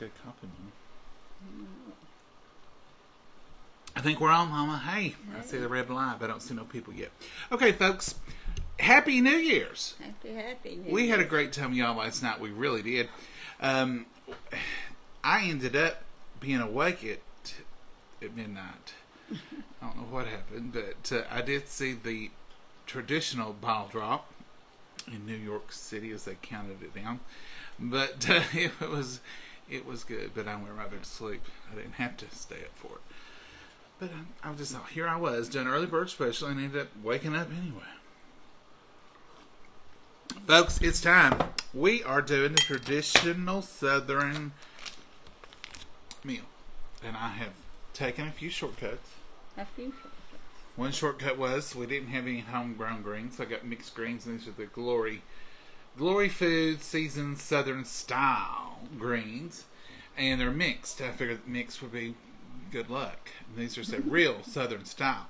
get a copy, Mama. I think we're on, Mama. Hey, I see the red light, but I don't see no people yet. Okay, folks. Happy New Year's. Happy New Year's. We had a great time, y'all, last night. We really did. I ended up being awake at midnight. I don't know what happened, but I did see the traditional ball drop in New York City as they counted it down. But it was good, but I went right back to sleep. I didn't have to stay up for it. But I was just, here I was, doing early bird special, and ended up waking up anyway. Folks, it's time. We are doing the traditional Southern meal. And I have taken a few shortcuts. One shortcut was we didn't have any homegrown greens, so I got mixed greens, and these are the Glory Food Seasoned Southern Style greens. And they're mixed. I figured mixed would be good luck. And these are the real Southern Style.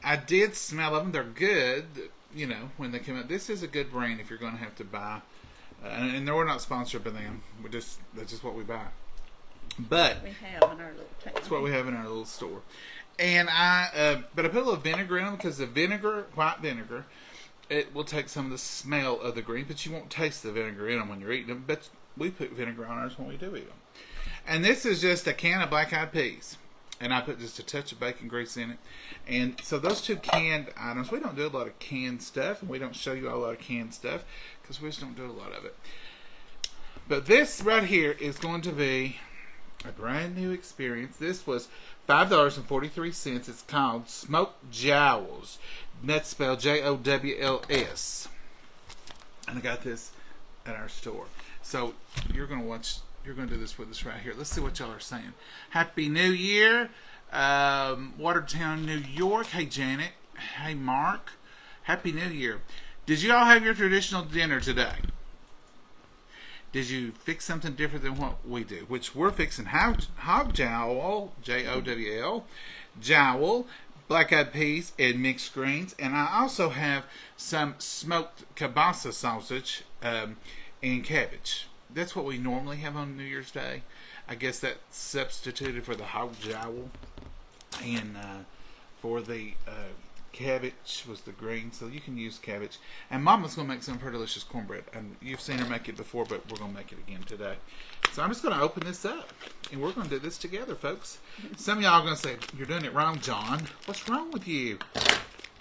I did smell them. They're good, you know, when they come out. This is a good brand if you're going to have to buy. And we're not sponsored by them. That's just what we buy. But we have in our little town. That's what we have in our little store. And but I put a little vinegar in them because the vinegar, white vinegar, it will take some of the smell of the green, but you won't taste the vinegar in them when you're eating them. But we put vinegar on ours when we do eat them. And this is just a can of black-eyed peas. And I put just a touch of bacon grease in it. And so those two canned items, we don't do a lot of canned stuff. And we don't show you a lot of canned stuff because we just don't do a lot of it. But this right here is going to be a brand new experience. This was $5.43. It's called Smoked Jowls. That's spelled Jowls. And I got this at our store. So you're going to do this with us right here. Let's see what y'all are saying. Happy New Year. Watertown, New York. Hey, Janet. Hey, Mark. Happy New Year. Did you all have your traditional dinner today? Did you fix something different than what we do? Which we're fixing hog jowl, Jowl, jowl, black-eyed peas, and mixed greens. And I also have some smoked kielbasa sausage and cabbage. That's what we normally have on New Year's Day. I guess that's substituted for the hog jowl. And for the cabbage was the green. So you can use cabbage. And Mama's going to make some of her delicious cornbread. And you've seen her make it before, but we're going to make it again today. So I'm just going to open this up. And we're going to do this together, folks. Some of y'all are going to say, you're doing it wrong, John. What's wrong with you?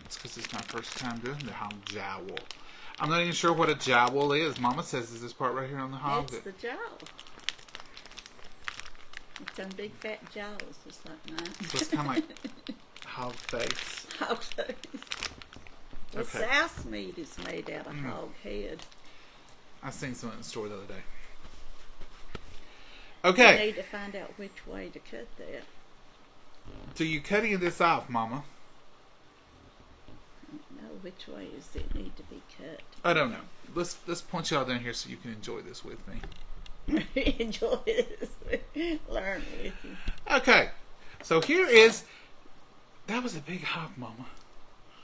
It's because it's my first time doing the hog jowl. I'm not even sure what a jowl is. Mama says is this part right here on the hog. It's the jowl. It's some big fat jowls, just like mine. So it's kind of like hog face. Hog face. Well, Okay. souse meat is made out of hog head. I seen some in the store the other day. You Okay. need to find out which way to cut that. So you cutting this off, Mama? I don't know which way does it need to be cut. I don't know. Let's point y'all down here so you can enjoy this with me. Enjoy this. Learn with you. Okay. So here is. That was a big hog, Mama.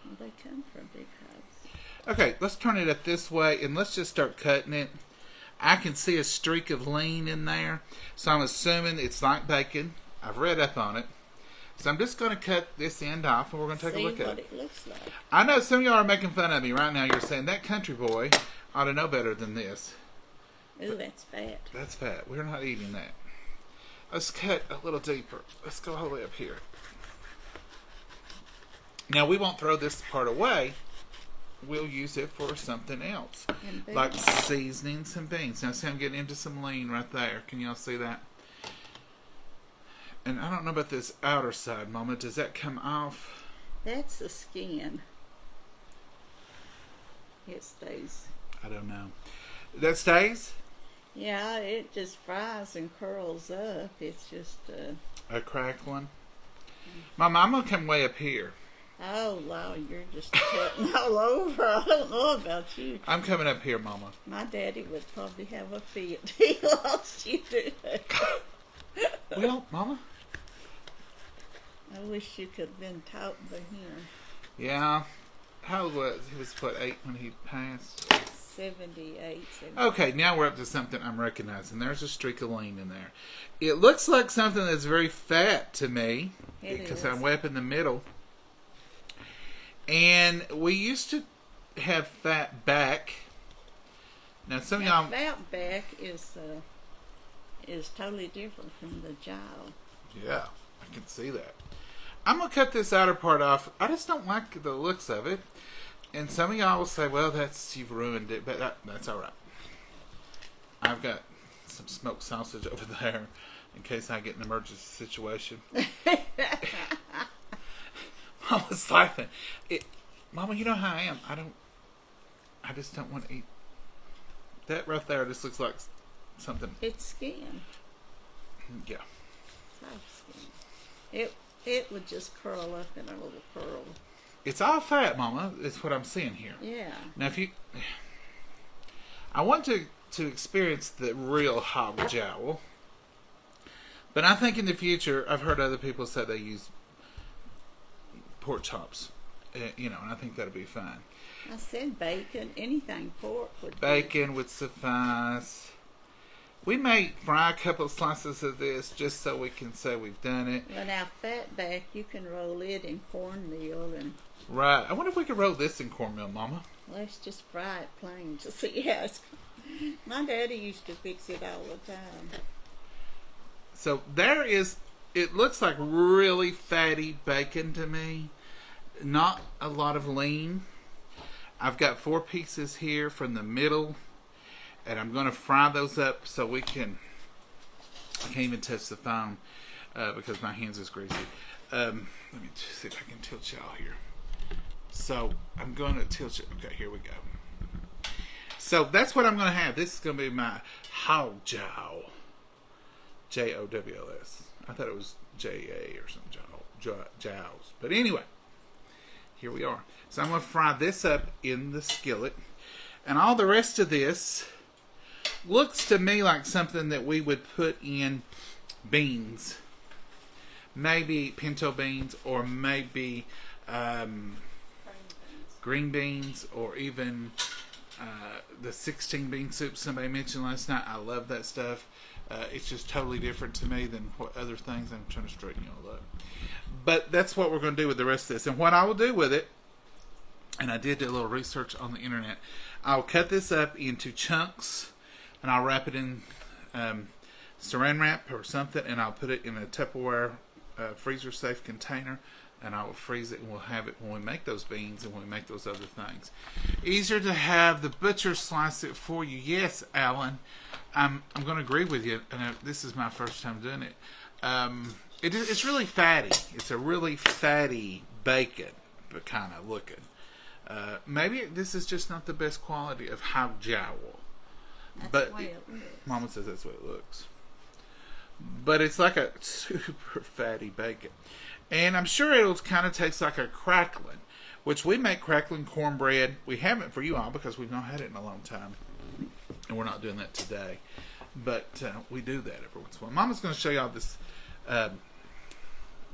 Well, they come from big hogs. Okay, let's turn it up this way and let's just start cutting it. I can see a streak of lean in there, so I'm assuming it's like bacon. I've read up on it. So I'm just going to cut this end off and we're going to take a look at it. See what it looks like. I know some of y'all are making fun of me right now. You're saying that country boy ought to know better than this. Ooh, that's fat. That's fat. We're not eating that. Let's cut a little deeper. Let's go all the way up here. Now, we won't throw this part away. We'll use it for something else. Like seasoning some beans. Now, see, I'm getting into some lean right there. Can y'all see that? And I don't know about this outer side, Mama. Does that come off? That's the skin. It stays. I don't know. That stays? Yeah, it just fries and curls up. It's just A cracked one? Mama, I'm going to come way up here. oh, Lord, you're just cutting all over. I don't know about you. I'm coming up here, Mama. My daddy would probably have a fit. He lost you today. Well, Mama. I wish you could have been taught by him. Yeah. How old was he? He was, what, 8 when he passed? 78. Okay, now we're up to something I'm recognizing. There's a streak of lean in there. It looks like something that's very fat to me because I'm way up in the middle. And we used to have fat back. Now some of y'all, fat back is totally different from the jaw. yeah, I can see that. I'm gonna cut this outer part off. I just don't like the looks of it. And some of y'all will say, "Well, you've ruined it," but that's all right. I've got some smoked sausage over there in case I get an emergency situation. Mama's laughing. Mama, you know how I am. I just don't want to eat. That right there just looks like something. It's skin. Yeah. Soft skin. It would just curl up in a little curl. It's all fat, Mama. It's what I'm seeing here. Yeah. Now, I want to experience the real hog jowl, but I think in the future, I've heard other people say they use pork chops, and I think that'll be fine. I said bacon. Anything pork would. Bacon would suffice. We may fry a couple of slices of this just so we can say we've done it. Well, now fat back, you can roll it in cornmeal and. Right. I wonder if we could roll this in cornmeal, Mama. Let's just fry it plain to see how it's. My daddy used to fix it all the time. So it looks like really fatty bacon to me. Not a lot of lean. I've got 4 pieces here from the middle. And I'm going to fry those up so I can't even touch the phone because my hands is greasy. Let me see if I can tilt y'all here. So I'm going to tilt you. Okay, here we go. So that's what I'm going to have. This is going to be my hog jowl. Jowls. I thought it was J-A or something. Jowls. But anyway, here we are. So I'm going to fry this up in the skillet. And all the rest of this looks to me like something that we would put in beans. Maybe pinto beans or maybe green beans or even the 16 bean soup somebody mentioned last night. I love that stuff. It's just totally different to me than what other things. I'm trying to straighten you all up. But that's what we're going to do with the rest of this. And what I will do with it, and I did do a little research on the internet, I'll cut this up into chunks and I'll wrap it in saran wrap or something, and I'll put it in a Tupperware freezer safe container, and I will freeze it, and we'll have it when we make those beans and when we make those other things. Easier to have the butcher slice it for you. Yes, Alan, I'm going to agree with you, and this is my first time doing it. It's really fatty. It's a really fatty bacon, but kind of looking. Maybe this is just not the best quality of hog jowl. That's the way it looks. Mama says that's the way it looks. But it's like a super fatty bacon. And I'm sure it'll kind of taste like a crackling, which we make crackling cornbread. We haven't for you all because we've not had it in a long time. And we're not doing that today. But we do that every once in a while. Mama's going to show y'all this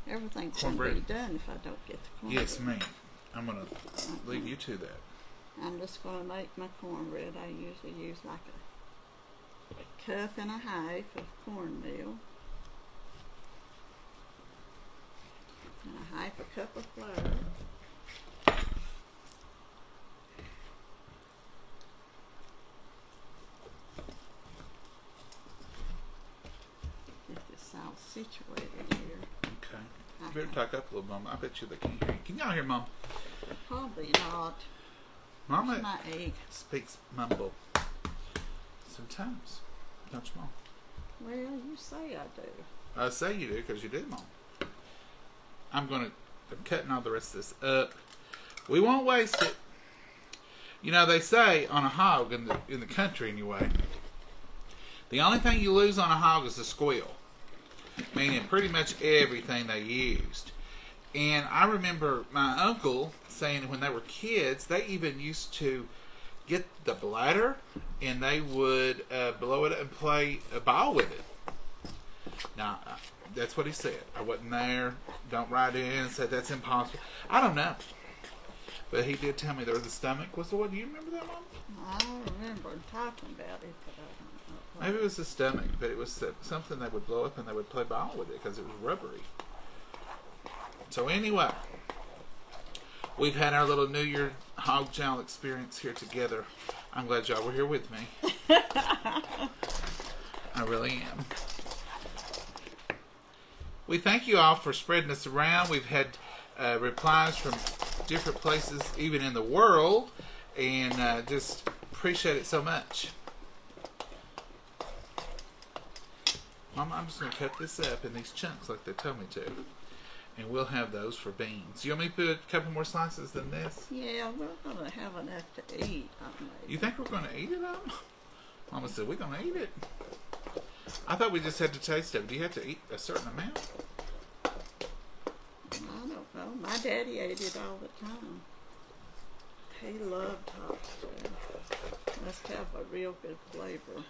Everything's going to be done if I don't get the cornbread. Yes, ma'am. I'm going to leave you to that. I'm just going to make my cornbread. I usually use like a cup and a half of cornmeal and a half a cup of flour. Get this all situated here. Okay. You better talk up a little, Mama. I bet you they can't hear you. Can y'all hear Mom? Probably not. Mama Where's my egg? speaks mumble sometimes. Don't you, Mom? Well, you say I do. I say you do because you do, Mom. I'm cutting all the rest of this up. We won't waste it. You know, they say on a hog in the country anyway, the only thing you lose on a hog is the squeal. Meaning pretty much everything they used. And I remember my uncle saying when they were kids, they even used to get the bladder and they would blow it up and play a ball with it. Now, that's what he said. I wasn't there. Don't write in and say that's impossible. I don't know. But he did tell me there was a stomach. Was the one? Do you remember that, Mom? I remember talking about it, but I don't know. Maybe it was the stomach, but it was something that would blow up and they would play ball with it because it was rubbery. So anyway, we've had our little New Year hog jowl experience here together. I'm glad y'all were here with me. I really am. We thank you all for spreading us around. We've had replies from different places, even in the world, and just appreciate it so much. Mama, I'm just going to cut this up in these chunks like they told me to. And we'll have those for beans. You want me to put a couple more slices than this? Yeah, we're going to have enough to eat. You think we're going to eat it all? Mama said we're going to eat it. I thought we just had to taste it. Do you have to eat a certain amount? I don't know. My daddy ate it all the time. He loved hot stuff. Must have a real good flavor.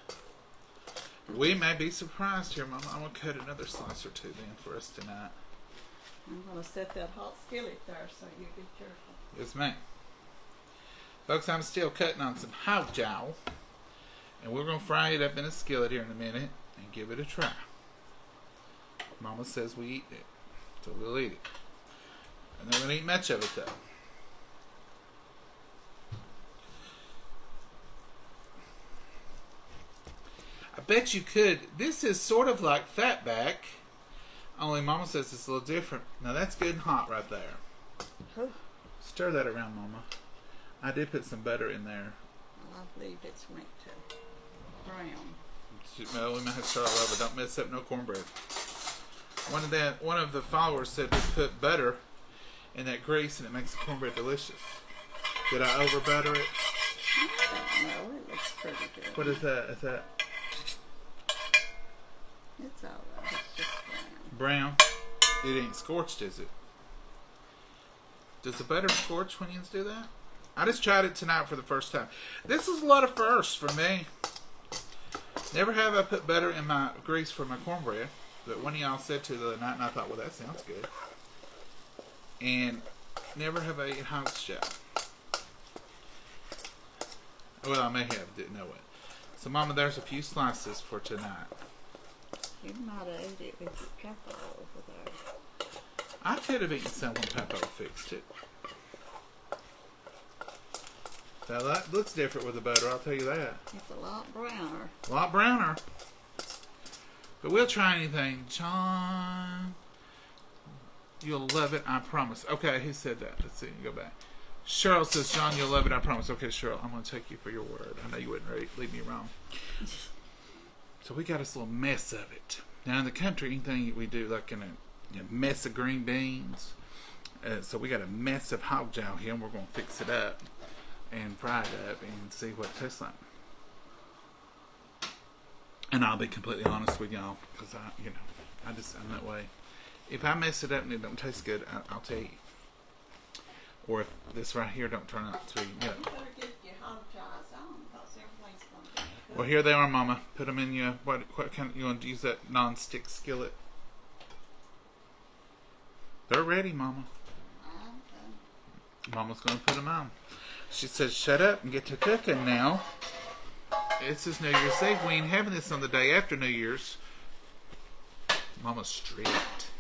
We may be surprised here, Mama. I'm going to cut another slice or two then for us tonight. I'm going to set that hot skillet there so you be careful. Yes, ma'am. Folks, I'm still cutting on some hog jowl. And we're going to fry it up in a skillet here in a minute and give it a try. Mama says we eat it. So we'll eat it. And not going to eat much of it, though. I bet you could. This is sort of like fatback. Only Mama says it's a little different. Now that's good and hot right there. Stir that around, Mama. I did put some butter in there. I believe it's went to brown. Well, we might have to start all over. Don't mess up no cornbread. One of the followers said we put butter in that grease and it makes the cornbread delicious. Did I over butter it? I don't know. It looks pretty good. What is that? Is that It's all right. It's just brown? brown. It ain't scorched, is it? Does the butter scorch when you do that? I just tried it tonight for the first time. This is a lot of firsts for me. Never have I put butter in my grease for my cornbread. But one of y'all said to the other night, and I thought, well, that sounds good. And never have I eaten hog jowl. Well, I may have, didn't know it. So, Mama, there's a few slices for tonight. You might have ate it with your pepper over there. I could have eaten some when Papa fixed it. Now that looks different with the butter, I'll tell you that. It's a lot browner. A lot browner. But we'll try anything. John, you'll love it, I promise. Okay, who said that? Let's see, go back. Cheryl says, John, you'll love it, I promise. Okay, Cheryl, I'm going to take you for your word. I know you wouldn't leave me wrong. So we got this little mess of it. Now in the country, anything we do, like in a mess of green beans. So we got a mess of hog jowl here, and we're going to fix it up and fry it up and see what it tastes like. And I'll be completely honest with y'all, because I'm that way. If I mess it up and it don't taste good, I'll tell you. Or if this right here don't turn out to be, You better get your hog jaws on, because everything's going to be good. Well, here they are, Mama. Put them in your, what kind of, you want to use that non-stick skillet? They're ready, Mama. Mama's going to put them on. She says, shut up and get to cooking now. It's this New Year's Eve. We ain't having this on the day after New Year's. Mama's strict.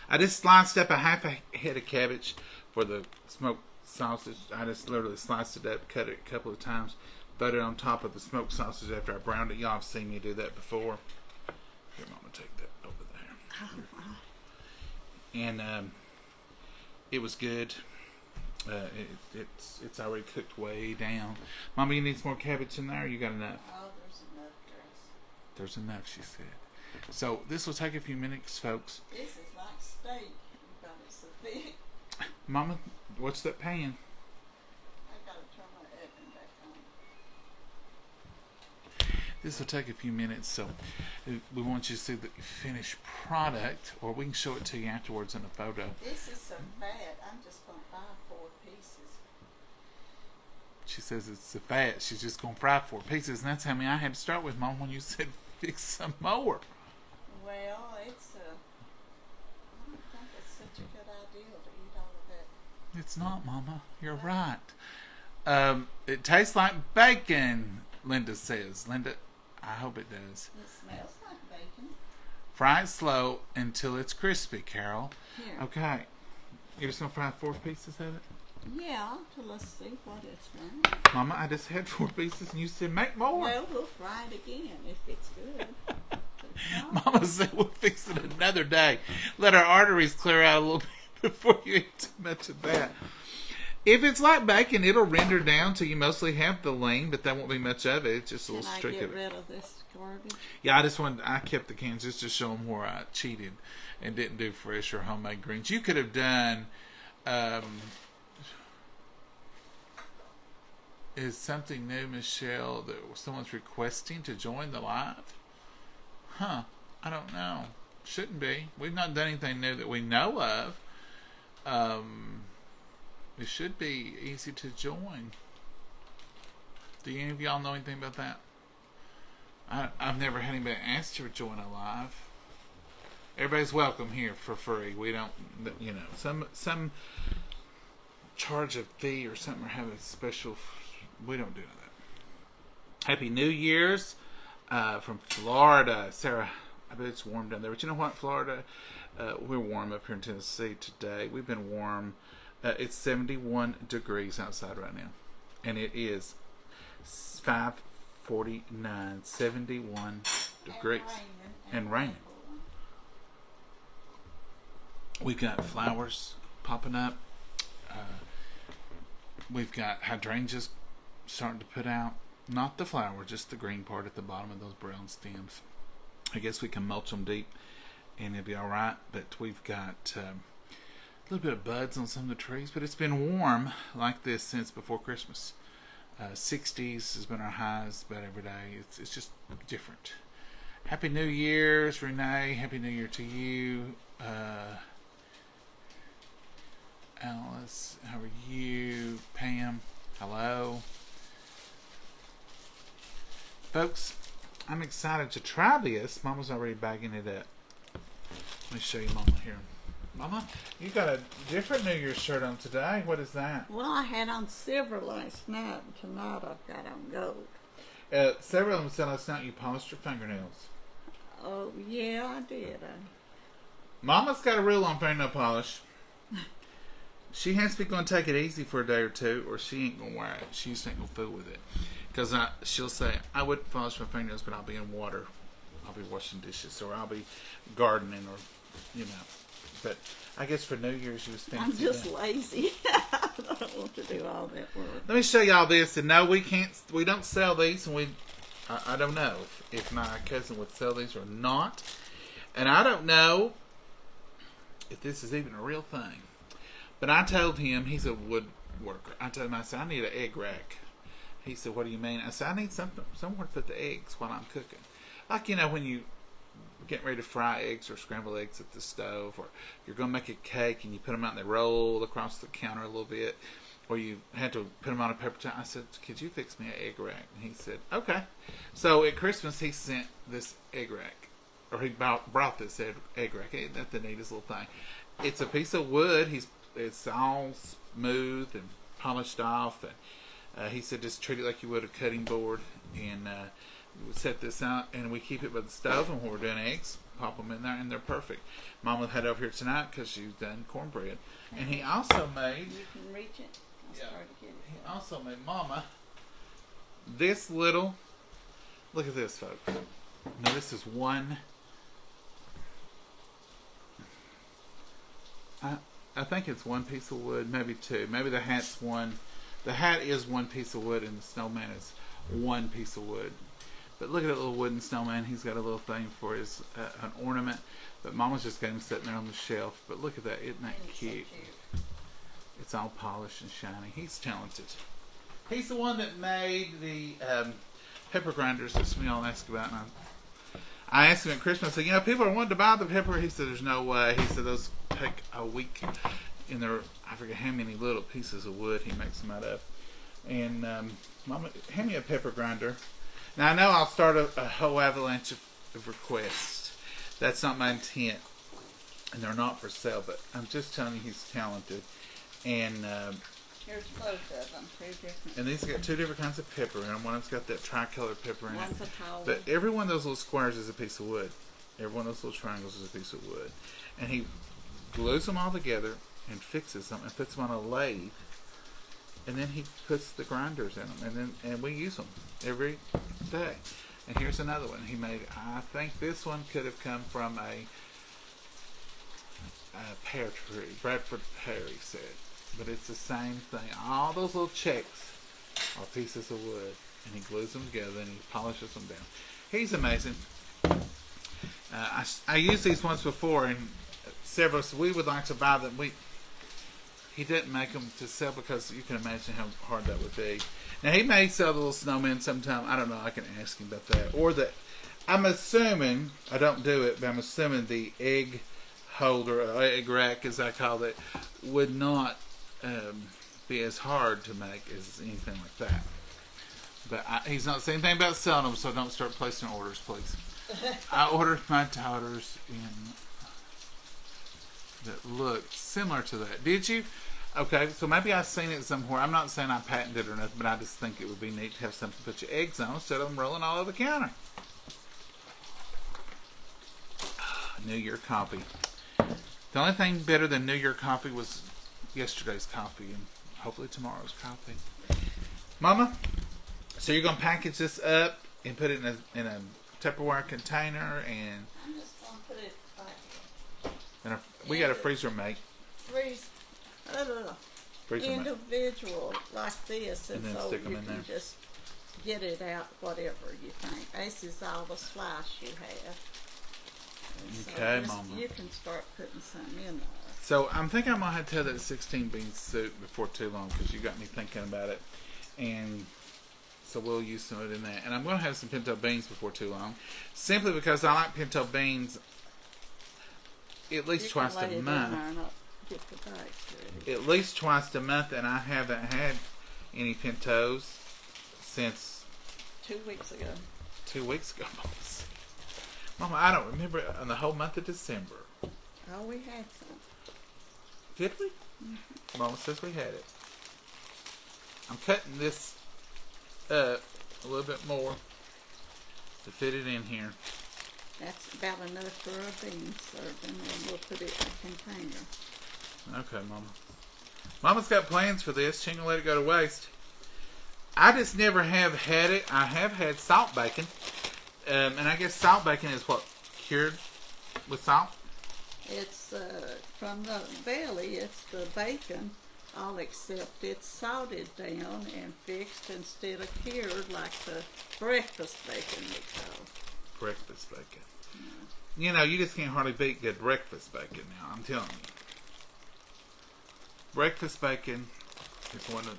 I just sliced up a half a head of cabbage for the smoked sausage. I just literally sliced it up, cut it a couple of times, put it on top of the smoked sausage after I browned it. Y'all have seen me do that before. Here, Mama, take that over there. And it was good. It's already cooked way down. Mama, you need some more cabbage in there? Or you got enough? Oh, there's enough, Grace. There's enough, she said. So this will take a few minutes, folks. This is like steak, but it's so thick. Mama, what's that pan? I gotta turn my oven back on. This will take a few minutes, so we want you to see the finished product, or we can show it to you afterwards in a photo. This is so bad. I'm just gonna buy 4 pieces. She says it's so fat, she's just going to fry 4 pieces, and that's how many I had to start with, Mom, when you said fix some more. Well, I don't think it's such a good idea to eat all of that It's not, Mama. You're right. It tastes like bacon, Linda says. Linda, I hope it does. It smells like bacon. Fry it slow until it's crispy, Carol. Here. Okay. You're just going to fry 4 pieces of it? Yeah, so let's see what it's like. Mama, I just had 4 pieces and you said make more. Well, we'll fry it again if it's good. Mama said we'll fix it another day. Let our arteries clear out a little bit before you eat too much of that. If it's like bacon, it'll render down till you mostly have the lean, but that won't be much of it. It's just a little streak of it. Can I get rid of this garbage? Yeah, I kept the cans just to show them where I cheated and didn't do fresh or homemade greens. You could have done, is something new, Michelle, that someone's requesting to join the live? Huh, I don't know. Shouldn't be. We've not done anything new that we know of. It should be easy to join. Do any of y'all know anything about that? I've never had anybody ask to join a live. Everybody's welcome here for free. We don't, some charge a fee or something or have a special. We don't do that. Happy New Year's from Florida, Sarah. I bet it's warm down there, but you know what, Florida? We're warm up here in Tennessee today. We've been warm. It's 71 degrees outside right now, and it is 5:49, 71 degrees, and rain. We've got flowers popping up. We've got hydrangeas starting to put out. Not the flower, just the green part at the bottom of those brown stems. I guess we can mulch them deep and it'll be alright. But we've got a little bit of buds on some of the trees. But it's been warm like this since before Christmas. 60s has been our highs about every day. It's just different. Happy New Year's, Renee. Happy New Year to you. Alice, how are you? Pam, hello. Folks, I'm excited to try this. Mama's already bagging it up. Let me show you Mama here. Mama, you got a different New Year's shirt on today. What is that? Well, I had on silver last night, and tonight I've got on gold. Several of them said last night you polished your fingernails. Oh, yeah, I did. Mama's got a rule on fingernail polish. She has to be going to take it easy for a day or two, or she ain't going to wear it. She just ain't going to fool with it. Because she'll say, I would polish my fingernails, but I'll be in water. I'll be washing dishes, or I'll be gardening, or, But I guess for New Year's, you was fancy. I'm just lazy. I don't want to do all that work. Let me show y'all this. And no, we don't sell these. And I don't know if my cousin would sell these or not. And I don't know if this is even a real thing. But I told him, he's a woodworker. I told him, I said, I need an egg rack. He said, what do you mean? I said, I need somewhere to put the eggs while I'm cooking. Like, when you get ready to fry eggs or scramble eggs at the stove, or you're going to make a cake and you put them out and they roll across the counter a little bit, or you had to put them on a paper towel. I said, could you fix me an egg rack? And he said, okay. So at Christmas, he sent this egg rack, or he brought this egg rack. Ain't that the neatest little thing? It's a piece of wood. It's all smooth and polished off, and he said just treat it like you would a cutting board, and we set this out and we keep it by the stove, and when we're doing eggs, pop them in there and they're perfect. Mama had over here tonight because she's done cornbread, and he also made, you can reach it. He also made Mama this little, look at this, folks. Now this is one, I think it's one piece of wood, maybe two. Maybe the hat's one. The hat is one piece of wood, and the snowman is one piece of wood. But look at that little wooden snowman. He's got a little thing for his an ornament. But Mama's just got him sitting there on the shelf. But look at that. Isn't that cute? So cute? It's all polished and shiny. He's talented. He's the one that made the pepper grinders that some of y'all ask about. And I asked him at Christmas, I said, people are wanting to buy the pepper. He said, there's no way. He said, those take a week. And they're, I forget how many little pieces of wood he makes them out of. And Mama, hand me a pepper grinder. Now I know I'll start a whole avalanche of requests. That's not my intent. And they're not for sale, but I'm just telling you he's talented. And here's both of them, 2 different. and these got 2 different kinds of pepper in them. One's got that tricolored pepper in One's it. a towel. But every one of those little squares is a piece of wood. Every one of those little triangles is a piece of wood. And he glues them all together and fixes them and puts them on a lathe. And then he puts the grinders in them. And we use them every day. And here's another one he made. I think this one could have come from a pear tree. Bradford pear, he said. But it's the same thing. All those little checks are pieces of wood. And he glues them together and he polishes them down. He's amazing. I used these once before, and several, so we would like to buy them. He didn't make them to sell because you can imagine how hard that would be. Now, he may sell the little snowmen sometime. I don't know. I can ask him about that. Or I'm assuming, I don't do it, but I'm assuming the egg holder, or egg rack as I call it, would not be as hard to make as anything like that. But he's not saying anything about selling them, so don't start placing orders, please. I ordered my todders in that looked similar to that. Did you? Okay, so maybe I've seen it somewhere. I'm not saying I patented it or nothing, but I just think it would be neat to have something to put your eggs on instead of them rolling all over the counter. New Year coffee. The only thing better than New Year coffee was yesterday's coffee and hopefully tomorrow's coffee. Mama, so you're going to package this up and put it in a Tupperware container, and I'm just going to put it back. And we got a freezer mate. Individual like this, and then so stick 'em you in can there. just get it out whatever you think. This is all the slice you have. And Okay, so Mama. you can start putting some in there. So I'm thinking I'm going to have to have that 16 bean soup before too long because you got me thinking about it. And so we'll use some of it in that. And I'm going to have some pinto beans before too long. Simply because I like pinto beans at least twice a month. At least twice a month, and I haven't had any pintos since 2 weeks ago. 2 weeks ago. Mama, I don't remember in the whole month of December. Oh, we had some. Did we? Mm-hmm. Mama says we had it. I'm cutting this up a little bit more to fit it in here. That's about enough for a bean serving, and we'll put it in a container. Okay, Mama. Mama's got plans for this. She ain't gonna let it go to waste. I just never have had it. I have had salt bacon. And I guess salt bacon is what? Cured with salt? It's from the belly, it's the bacon, all except it's salted down and fixed instead of cured like the breakfast bacon we call. Breakfast bacon. Yeah. You know, you just can't hardly beat good breakfast bacon now, I'm telling you. Breakfast bacon is one of,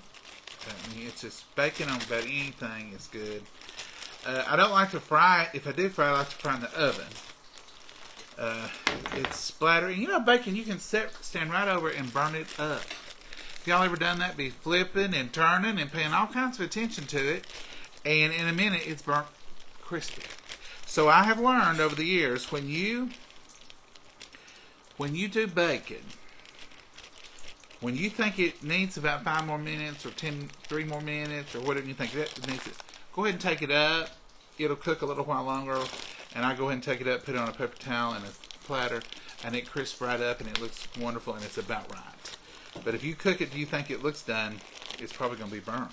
it's just bacon on about anything is good. I don't like to fry it. If I do fry it, I like to fry in the oven. It's splattering. You know, bacon, you can stand right over it and burn it up. If y'all ever done that, be flipping and turning and paying all kinds of attention to it. And in a minute, it's burnt crispy. So I have learned over the years, when you do bacon, when you think it needs about 5 more minutes or 3 more minutes or whatever you think that needs it, go ahead and take it up. It'll cook a little while longer. And I go ahead and take it up, put it on a paper towel and a platter, and it crisps right up and it looks wonderful and it's about right. But if you cook it, do you think it looks done, it's probably going to be burnt.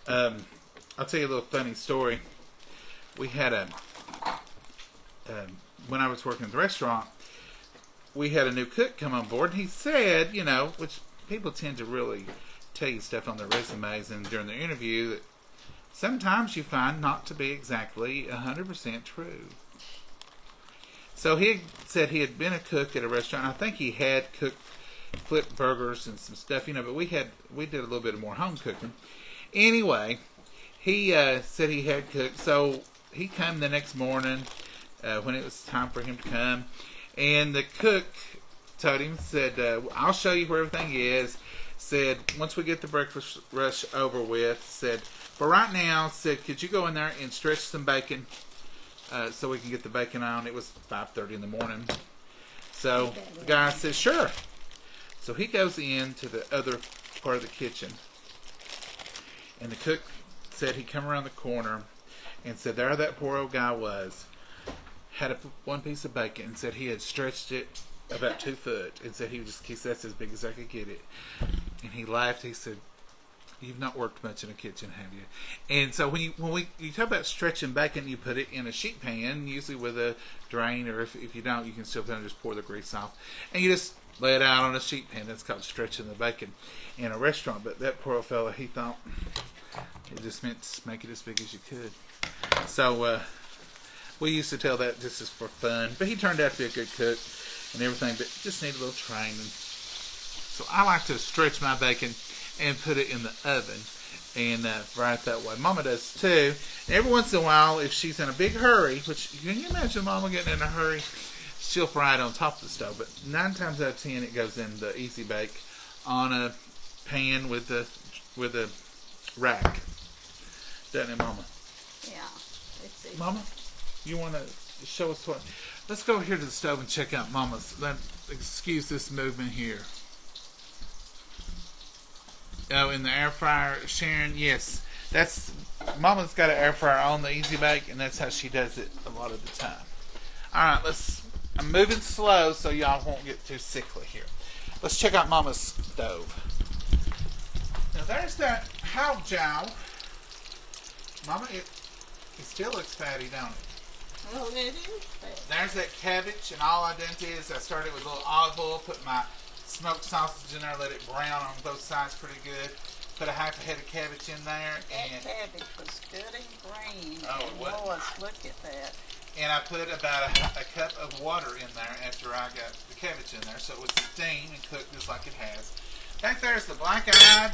I'll tell you a little funny story. We had when I was working at the restaurant, we had a new cook come on board, and he said, you know, which people tend to really tell you stuff on their resumes and during their interview, that sometimes you find not to be exactly 100% true. So he said he had been a cook at a restaurant. I think he had cooked, flipped burgers and some stuff, you know, but we did a little bit more home cooking. Anyway, he said he had cooked, so he came the next morning when it was time for him to come, and the cook told him, said, I'll show you where everything is. Said, once we get the breakfast rush over with, said, for right now, said, could you go in there and stretch some bacon so we can get the bacon on? It was 5:30 in the morning. So the guy said, sure. So he goes into the other part of the kitchen, and the cook said he come around the corner and said there that poor old guy was, had one piece of bacon, and said he had stretched it about 2 foot, and said he said that's as big as I could get it. And he laughed. He said, "You've not worked much in a kitchen, have you?" And so when you talk about stretching bacon, you put it in a sheet pan, usually with a drain, or if you don't, you can still kind of just pour the grease off, and you just lay it out on a sheet pan. That's called stretching the bacon in a restaurant. But that poor old fella, he thought it just meant to make it as big as you could. So we used to tell that just as for fun. But he turned out to be a good cook and everything, but just needed a little training. So I like to stretch my bacon and put it in the oven and fry it that way. Mama does too. And every once in a while, if she's in a big hurry, which can you imagine Mama getting in a hurry, she'll fry it on top of the stove. But 9 times out of 10, it goes in the Easy Bake on a pan with a rack. Doesn't it, Mama? Yeah, it's easy. Mama, you want to show us what? Let's go over here to the stove and check out Mama's. Excuse this movement here. Oh, in the air fryer, Sharon. Yes, that's Mama's got an air fryer on the Easy Bake, and that's how she does it a lot of the time. All right, I'm moving slow so y'all won't get too sickly here. Let's check out Mama's stove. Now there's that hog jowl. Mama, it still looks fatty, don't it? Well, it is fatty. There's that cabbage, and all I done is I started with a little olive oil, put my smoked sausage in there, let it brown on both sides pretty good. Put a half a head of cabbage in there. That cabbage was good and green. Oh, it was. Look at that. And I put about a cup of water in there after I got the cabbage in there, so it would steam and cook just like it has. Back there's the black-eyed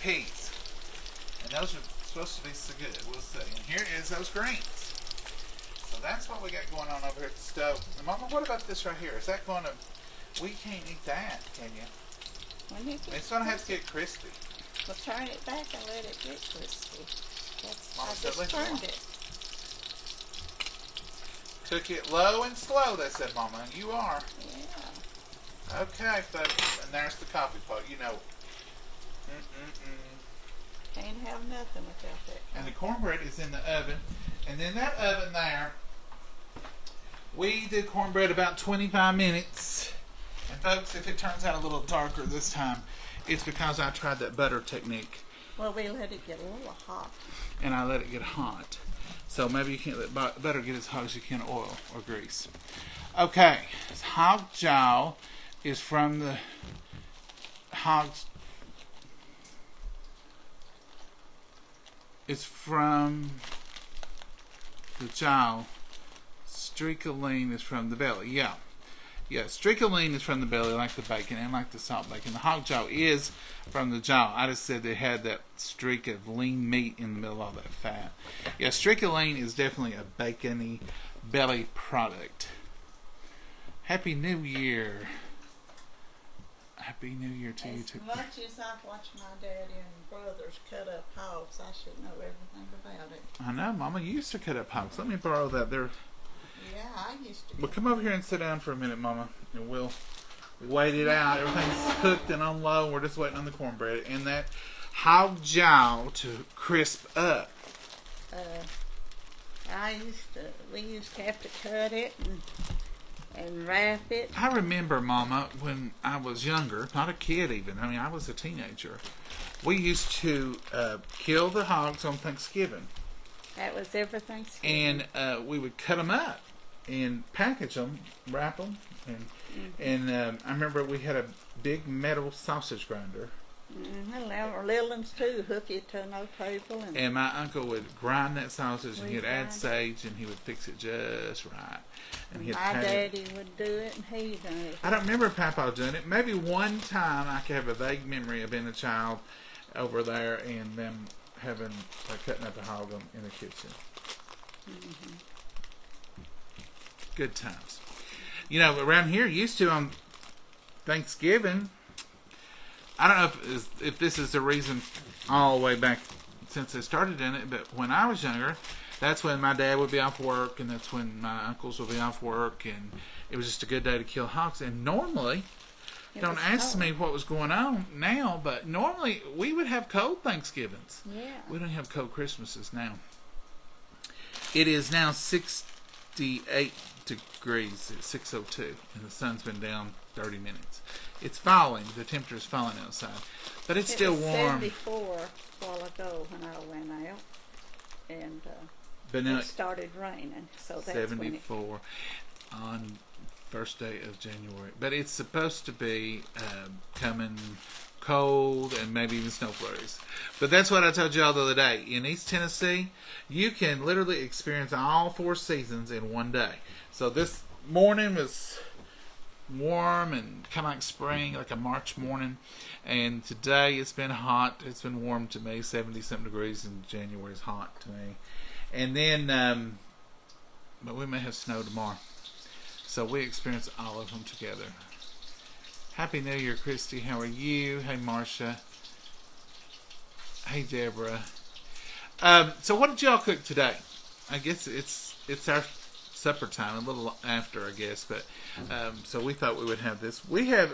peas. And those are supposed to be so good. We'll see. And here is those greens. So that's what we got going on over here at the stove. And Mama, what about this right here? Is that going to... We can't eat that, can you? It's going to have to get crispy. Well, turn it back and let it get crispy. Mama, I just turned it. Cook it low and slow, they said, Mama. You are. Yeah. Okay, folks. And there's the coffee pot. You know. Can't have nothing without that. And the cornbread is in the oven. And then that oven there, we did cornbread about 25 minutes. And folks, if it turns out a little darker this time, it's because I tried that butter technique. Well, we let it get a little hot. And I let it get hot. So maybe you can't let butter get as hot as you can oil or grease. Okay, hog jowl is from the hogs. It's from the jowl. Streak of lean is from the belly. Yeah, streak of lean is from the belly, like the bacon and like the salt bacon. The hog jowl is from the jowl. I just said they had that streak of lean meat in the middle of all that fat. Yeah, streak of lean is definitely a bacony belly product. Happy New Year. Happy New Year to you too. As much as I've watched my daddy and brothers cut up hogs, I should know everything about it. I know, Mama, you used to cut up hogs. Let me borrow that there. Yeah, I used to. Well, come over here and sit down for a minute, Mama, and we'll wait it out. Everything's cooked and on low. We're just waiting on the cornbread and that hog jowl to crisp up. We used to have to cut it and wrap it. I remember, Mama, when I was younger, not a kid even. I mean, I was a teenager. We used to kill the hogs on Thanksgiving. That was every Thanksgiving. And we would cut them up and package them, wrap them, and I remember we had a big metal sausage grinder. Little ones too, hook it to no table. And my uncle would grind that sausage, and he'd add sage, and he would fix it just right. And my daddy would do it, and he done it. I don't remember Papa doing it. Maybe one time I could have a vague memory of being a child over there and them having cutting up a hog in the kitchen. Mm-hmm. Good times. You know, around here, used to on Thanksgiving. I don't know if this is the reason all the way back since they started in it, but when I was younger, that's when my dad would be off work, and that's when my uncles would be off work, and it was just a good day to kill hogs. And normally, don't ask me what was going on now, but normally we would have cold Thanksgivings. Yeah. We don't have cold Christmases now. It is now 68 degrees at 6:02, and the sun's been down 30 minutes. It's falling. The temperature is falling outside, but it's still warm. It was 74 a while ago when I went out, and but now it started raining. So that's 74 on first day of January. But it's supposed to be coming cold and maybe even snow flurries. But that's what I told y'all the other day. In East Tennessee, you can literally experience all 4 seasons in one day. So this morning was warm and kind of like spring, like a March morning. And today it's been hot. It's been warm to me. 70-something degrees in January is hot to me. And then, but we may have snow tomorrow. So we experience all of them together. Happy New Year, Christy. How are you? Hey, Marcia. Hey, Deborah. So what did y'all cook today? I guess it's our supper time, a little after, I guess. But so we thought we would have this. We just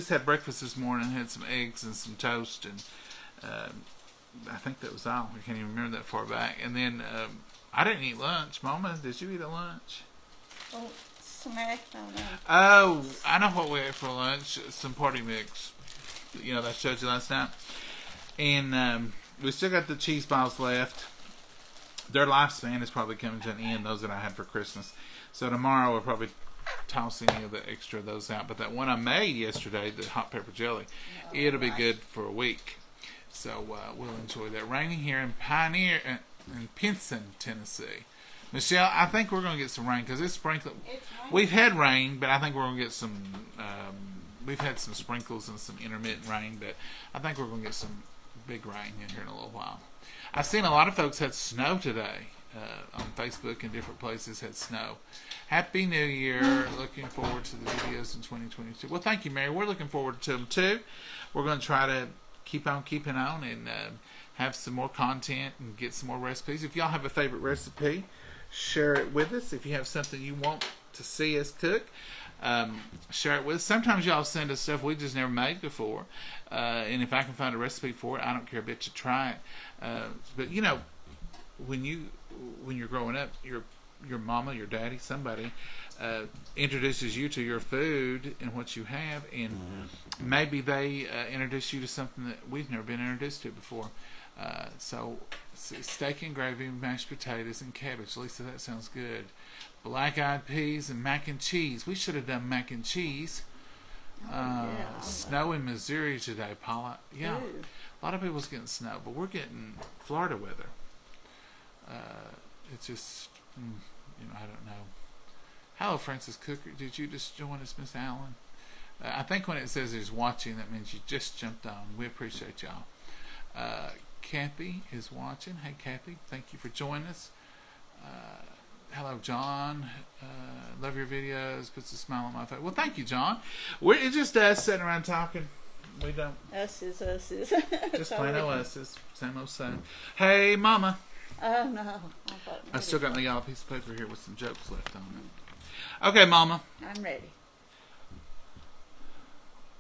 had breakfast this morning. Had some eggs and some toast, and I think that was all. I can't even remember that far back. And then I didn't eat lunch. Mama, did you eat at lunch? Oh, snack on that. Oh, I know what we ate for lunch. Some party mix. You know, that I showed you last night. And we still got the cheese balls left. Their lifespan is probably coming to an end, those that I had for Christmas. So tomorrow we'll probably toss any of the extra of those out. But that one I made yesterday, the hot pepper jelly, it'll be good for a week. So we'll enjoy that. Raining here in Pioneer, in Pinson, Tennessee. Michelle, I think we're going to get some rain because it's sprinkling. We've had rain, but I think we're going to get some. We've had some sprinkles and some intermittent rain, but I think we're going to get some big rain in here in a little while. I've seen a lot of folks had snow today on Facebook and different places had snow. Happy New Year. Looking forward to the videos in 2022. Well, thank you, Mary. We're looking forward to them, too. We're going to try to keep on keeping on and have some more content and get some more recipes. If y'all have a favorite recipe, share it with us. If you have something you want to see us cook, share it with us. Sometimes y'all send us stuff we just never made before. And if I can find a recipe for it, I don't care a bit to try it. But, you know, when you're growing up, your mama, your daddy, somebody introduces you to your food and what you have, and maybe they introduce you to something that we've never been introduced to before. So steak and gravy, mashed potatoes, and cabbage. Lisa, that sounds good. Black-eyed peas and mac and cheese. We should have done mac and cheese. Snow in Missouri today, Paula. Yeah, a lot of people's getting snow, but we're getting Florida weather. It's just, I don't know. Hello, Francis Cooker. Did you just join us, Miss Allen? I think when it says there's watching, that means you just jumped on. We appreciate y'all. Kathy is watching. Hey, Kathy. Thank you for joining us. Hello, John. Love your videos. Puts a smile on my face. Well, thank you, John. It's just us sitting around talking. We don't. Us is. Just plain old us is. Same old same. Hey, Mama. Oh, no. I still got my yellow piece of paper here with some jokes left on it. Okay, Mama. I'm ready.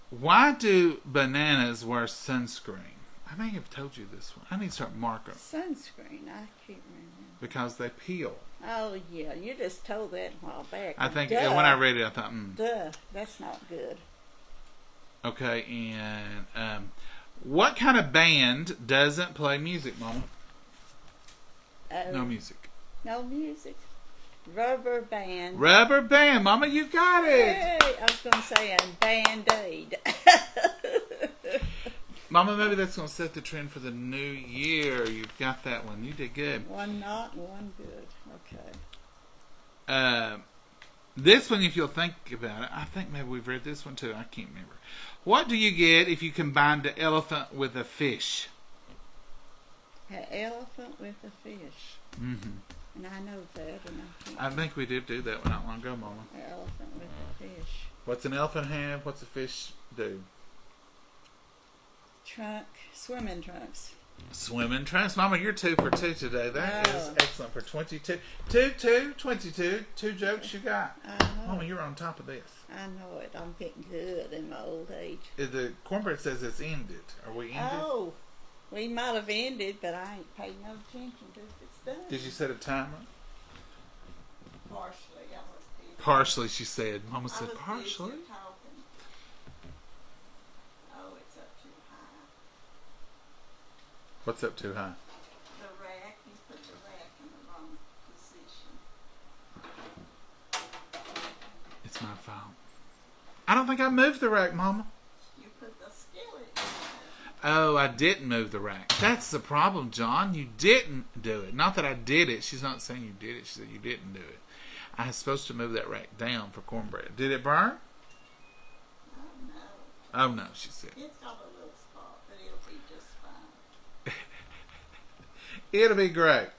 Why do bananas wear sunscreen? I may have told you this one. I need to start marking. Sunscreen. I can't remember. Because they peel. Oh, yeah. You just told that a while back. I think when I read it, I thought, Duh. That's not good. Okay, and what kind of band doesn't play music, Mama? No music. No music. Rubber band. Rubber band, Mama, you got it. Hey, I was going to say a Band-Aid. Mama, maybe that's going to set the trend for the new year. You've got that one. You did good. One not and one good. Okay. This one, if you'll think about it, I think maybe we've read this one too. I can't remember. What do you get if you combine the elephant with a fish? An elephant with a fish. Mm-hmm. And I know that. And I think we did do that one not long ago, Mama. An elephant with a fish. What's an elephant have? What's a fish do? Trunk. Swimming trunks. Swimming trunks. Mama, you're 2 for 2 today. That is excellent for 22. 22. 2 jokes you got. Mama, you're on top of this. I know it. I'm getting good in my old age. The cornbread says it's ended. Are we ended? Oh, we might have ended, but I ain't paid no attention to if it's done. Did you set a timer? Partially. I was busy. Partially, she said. Mama said I was partially. busy talking. Oh, it's up too high. What's up too high? The rack. You put the rack in the wrong position. It's my fault. I don't think I moved the rack, Mama. You put the skillet in there. Oh, I didn't move the rack. That's the problem, John. You didn't do it. Not that I did it. She's not saying you did it. She said you didn't do it. I was supposed to move that rack down for cornbread. Did it burn? Oh, no. Oh, no, she said. It's got a little spot, but it'll be just fine. It'll be great.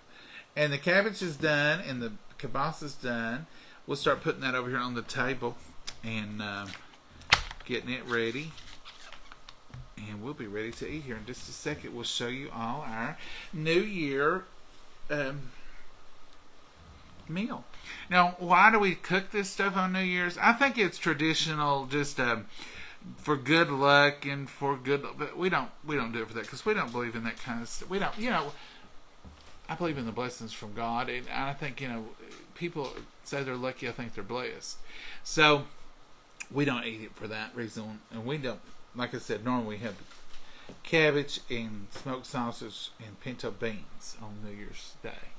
And the cabbage is done, and the kielbasa is done. We'll start putting that over here on the table and getting it ready. And we'll be ready to eat here in just a second. We'll show you all our New Year meal. Now, why do we cook this stuff on New Year's? I think it's traditional, just for good luck and for good. But we don't do it for that because we don't believe in that kind of stuff. We don't, I believe in the blessings from God, and I think people say they're lucky. I think they're blessed. So we don't eat it for that reason, and we don't. Like I said, normally we have cabbage and smoked sausage and pinto beans on New Year's Day.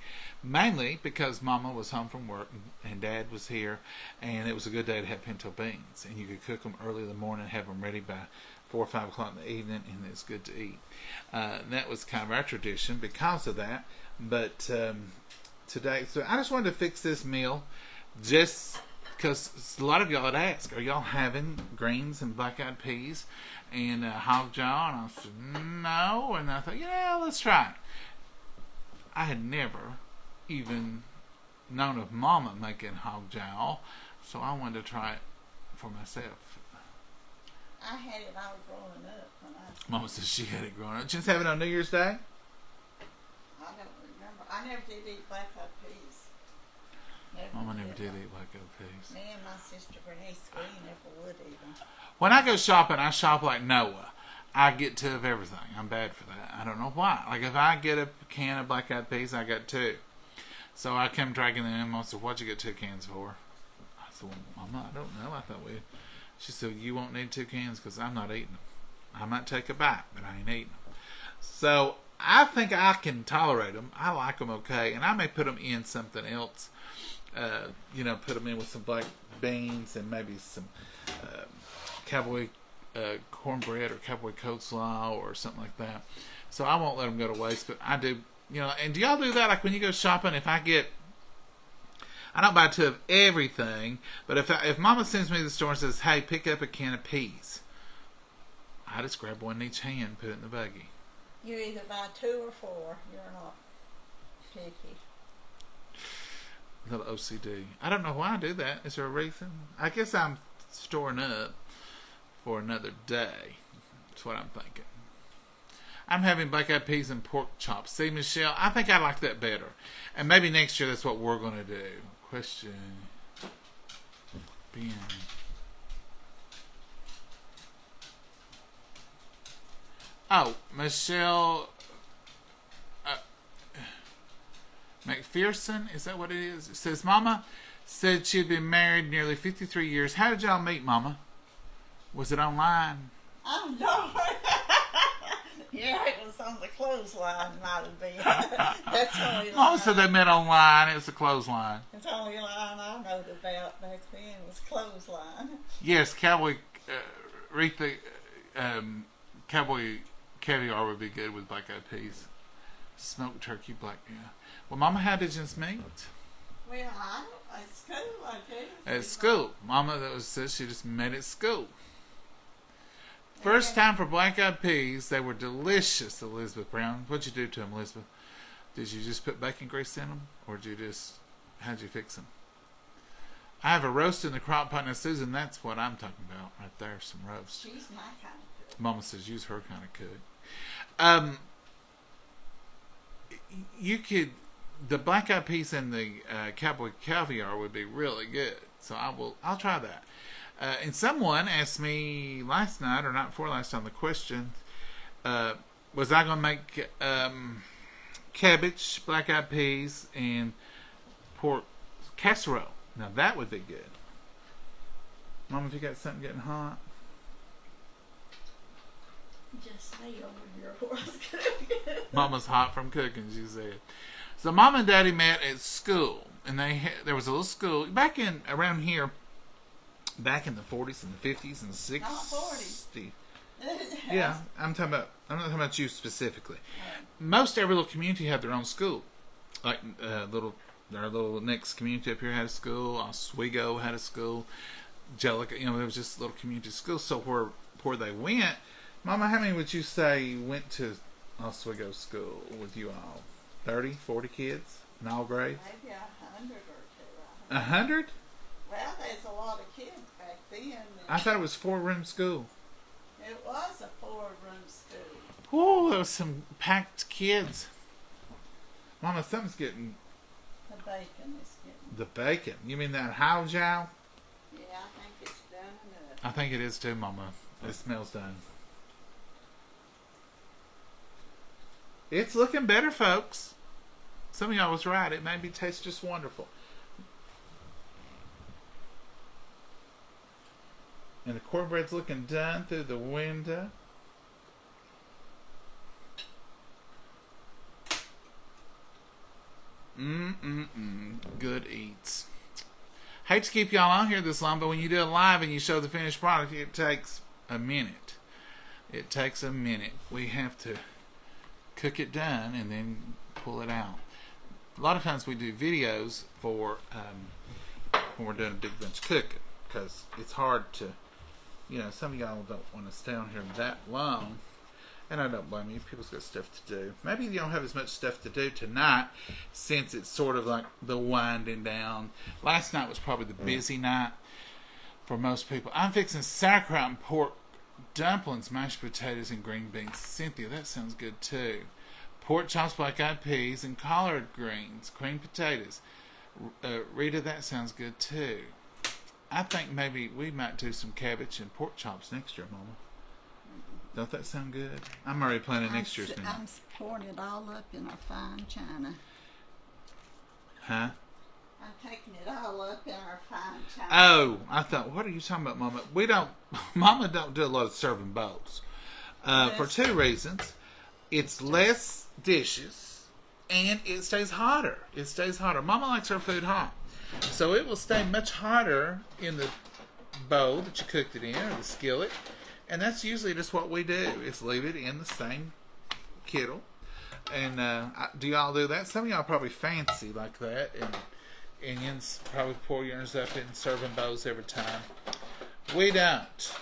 Mainly because Mama was home from work and Dad was here, and it was a good day to have pinto beans. And you could cook them early in the morning, have them ready by 4 or 5 o'clock in the evening, and it's good to eat. That was kind of our tradition because of that. But today, so I just wanted to fix this meal just because a lot of y'all had asked, are y'all having greens and black-eyed peas and hog jaw? And I said, no. And I thought, let's try it. I had never even known of Mama making hog jaw, so I wanted to try it for myself. I had it all growing up. Mama says she had it growing up. Just have it on New Year's Day? I don't remember. I never did eat black-eyed peas. Mama never did eat black-eyed peas. Me and my sister Bernice, we never would eat them. When I go shopping, I shop like Noah. I get 2 of everything. I'm bad for that. I don't know why. Like if I get a can of black-eyed peas, I got 2. So I come dragging them in. Mom said, what'd you get 2 cans for? I said, well, Mama, I don't know. I thought she said, you won't need 2 cans because I'm not eating them. I might take a bite, but I ain't eating them. So I think I can tolerate them. I like them okay. And I may put them in something else. Put them in with some black beans and maybe some cowboy cornbread or cowboy coleslaw or something like that. So I won't let them go to waste, but I do, and do y'all do that? Like when you go shopping, I don't buy 2 of everything, but if Mama sends me to the store and says, hey, pick up a can of peas, I just grab 1 in each hand, put it in the buggy. You either buy 2 or 4. You're not picky. A little OCD. I don't know why I do that. Is there a reason? I guess I'm storing up for another day. That's what I'm thinking. I'm having black-eyed peas and pork chops. See, Michelle, I think I like that better. And maybe next year that's what we're going to do. Question. Ben. Oh, Michelle McPherson, is that what it is? It says, Mama said she'd been married nearly 53 years. How did y'all meet, Mama? Was it online? I'm sorry. Yeah, it was on the clothesline, might have been. That's the only line. Mama said they met online. It was a clothesline. That's the only line I know about back then was clothesline. Yes, cowboy cowboy caviar would be good with black-eyed peas. Smoked turkey, yeah. Well, Mama, how did you meet? Well, at school, I guess. At school. Mama said she just met at school. First time for black-eyed peas. They were delicious, Elizabeth Brown. What'd you do to them, Elizabeth? Did you just put bacon grease in them? Or how'd you fix them? I have a roast in the crock pot. Now, Susan, that's what I'm talking about right there, some roast. She's my kind of cook. Mama says use her kind of cook. you could, the black eyed peas and the cowboy caviar would be really good. So I'll try that. And someone asked me last night, or not before last time, the question, was I going to make cabbage, black eyed peas, and pork casserole? Now that would be good. Mama, if you got something getting hot? Just me over here was cooking. Mama's hot from cooking, she said. So Mom and Daddy met at school, and there was a little school back in around here, back in the 40s and the 50s and the 60s. Not 40. Yeah, I'm not talking about you specifically. Most every little community had their own school. Like our little next community up here had a school. Oswego had a school. Jellico, there was just little community schools. So where they went, Mama, how many would you say went to Oswego school with you all? 30, 40 kids in all grades? Maybe 100 or two. 100? Well, there's a lot of kids back then. I thought it was 4-room school. It was a 4-room school. Oh, there was some packed kids. Mama, something's getting... The bacon is getting... The bacon? You mean that how jow? Yeah, I think it's done enough. I think it is too, Mama. It smells done. It's looking better, folks. Some of y'all was right. It maybe tastes just wonderful. And the cornbread's looking done through the window. Good eats. Hate to keep y'all on here this long, but when you do it live and you show the finished product, it takes a minute. It takes a minute. We have to cook it done and then pull it out. A lot of times we do videos for when we're doing a big bunch of cooking, because it's hard to, some of y'all don't want to stay on here that long, and I don't blame you. People's got stuff to do. Maybe you don't have as much stuff to do tonight, since it's sort of like the winding down. Last night was probably the busy night for most people. I'm fixing sauerkraut and pork dumplings, mashed potatoes, and green beans. Cynthia, that sounds good too. Pork chops, black-eyed peas, and collard greens, creamed potatoes. Rita, that sounds good too. I think maybe we might do some cabbage and pork chops next year, Mama. Don't that sound good? I'm already planning next year's menu. I'm pouring it all up in a fine china. Huh? I'm taking it all up in our fine china. Oh, I thought, what are you talking about, Mama? Mama don't do a lot of serving bowls. For 2 reasons. It's less dishes, and it stays hotter. Mama likes her food hot. So it will stay much hotter in the bowl that you cooked it in, or the skillet. And that's usually just what we do, is leave it in the same kettle. And do y'all do that? Some of y'all probably fancy like that, and you probably pour yours up in serving bowls every time. We don't.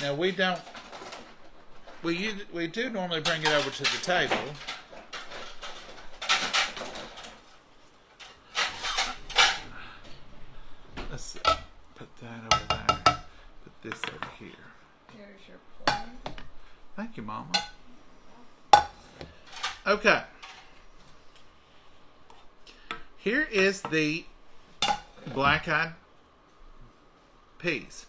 Now we don't. We do normally bring it over to the table. Let's put that over there. Put this over here. Here's your plate. Thank you, Mama. Okay. Here is the black-eyed peas.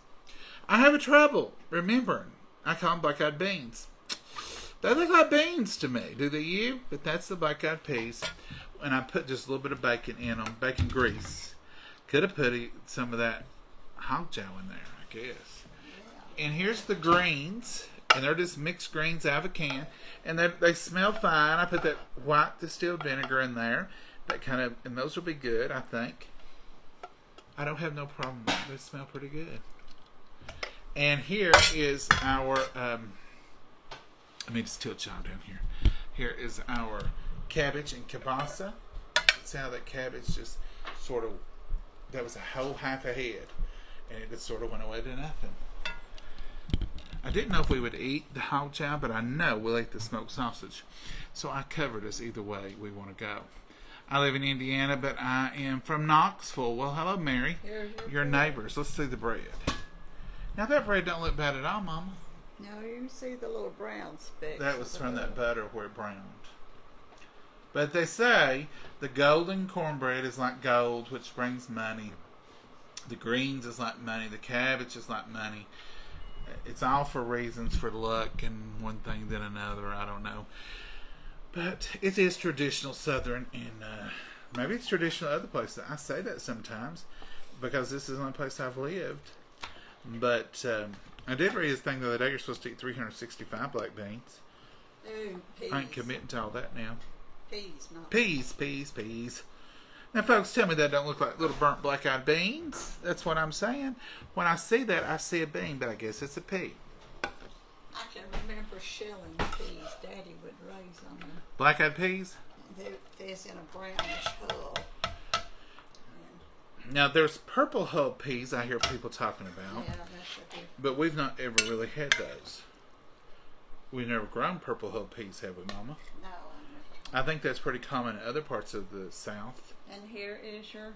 I have a trouble remembering. I call them black-eyed beans. They look like beans to me. Do they you? But that's the black-eyed peas. And I put just a little bit of bacon in them. Bacon grease. Could have put some of that hog jow in there, I guess. Yeah. And here's the greens. And they're just mixed greens out of a can. And they smell fine. I put that white distilled vinegar in there. And those will be good, I think. I don't have no problem with them. They smell pretty good. And here is our, let me just tilt y'all down here. Here is our cabbage and kielbasa. See how that cabbage just sort of, that was a whole half a head. And it just sort of went away to nothing. I didn't know if we would eat the hog chow, but I know we'll eat the smoked sausage. So I covered us either way we want to go. I live in Indiana, but I am from Knoxville. Well, hello, Mary. Your neighbors. Let's see the bread. Now, that bread don't look bad at all, Mama. Now you can see the little brown specks. That was from that butter where it browned. But they say the golden cornbread is like gold, which brings money. The greens is like money. The cabbage is like money. It's all for reasons for luck and one thing then another. I don't know. But it is traditional Southern, and maybe it's traditional other places. I say that sometimes because this is the only place I've lived. But I did read this thing the other day. You're supposed to eat 365 black beans. Ooh, peas. I ain't committing to all that now. Peas, not Peas. Now, folks, tell me that don't look like little burnt black-eyed beans. That's what I'm saying. When I see that, I see a bean, but I guess it's a pea. I can remember shelling peas Daddy would raise on them. Black-eyed peas? There's in a brownish hull. Now, there's purple hulled peas I hear people talking about. Yeah, that's a good. But we've not ever really had those. We've never grown purple hulled peas, have we, Mama? No, I think that's pretty common in other parts of the South. and here is your